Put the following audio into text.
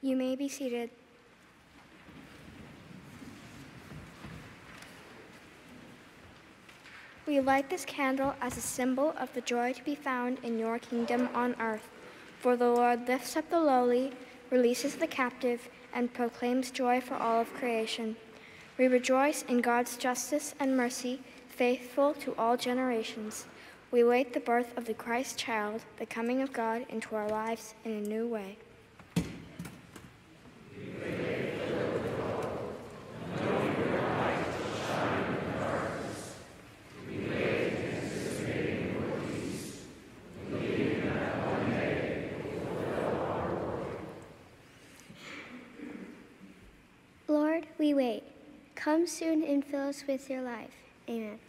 You may be seated. We light this candle as a symbol of the joy to be found in your kingdom on earth. For the Lord lifts up the lowly, releases the captive, and proclaims joy for all of creation. We rejoice in God's justice and mercy, faithful to all generations. We wait the birth of the Christ child, the coming of God into our lives in a new way. Lord, we wait. Come soon and fill us with your life. Amen.